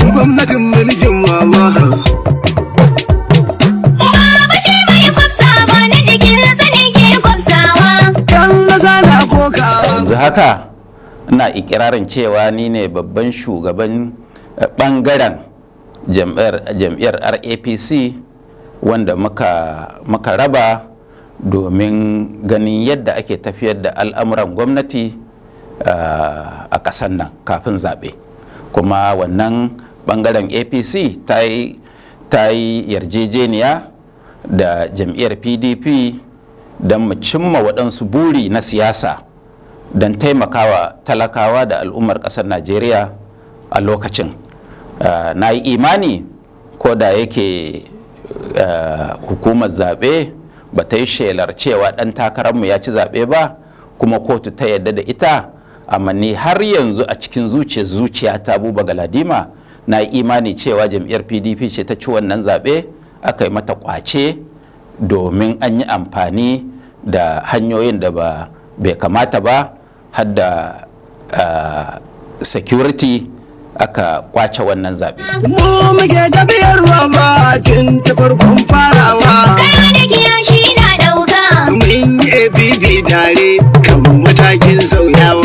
Gwamnatin mulkin mama Baba ce mai kwafsawa na jikinsa ne ke kwafsawa. yan maza na kokawa. yanzu haka ina ikirarin cewa ni ne babban shugaban bangaren jam'iyyar RAPC wanda muka raba domin ganin yadda ake tafiyar da al'amuran gwamnati a ƙasar nan kafin zaɓe. Kuma wannan bangaren APC ta yi yarjejeniya da jam'iyyar PDP don mu cimma waɗansu buri na siyasa don taimakawa talakawa da al'ummar ƙasar Najeriya a lokacin. Na yi imani ko da yake hukumar zaɓe ba ta yi shelar cewa ɗan takararmu ya ci zaɓe ba kuma kotu ta yarda da ita, amma ni har yanzu a cikin zuciya ta Buba Galadima na yi imani cewa jam'iyyar PDP ce ta ci wannan zaɓe, aka yi mata ƙwace domin an yi amfani da hanyoyin da bai kamata ba, har da security aka kwace wannan zaɓe. Mu muke tafiyarwa ba tun ta farkon farawa. Kara da kiyashi na ɗauka. Mun yi APP tare kan matakin sauyawa.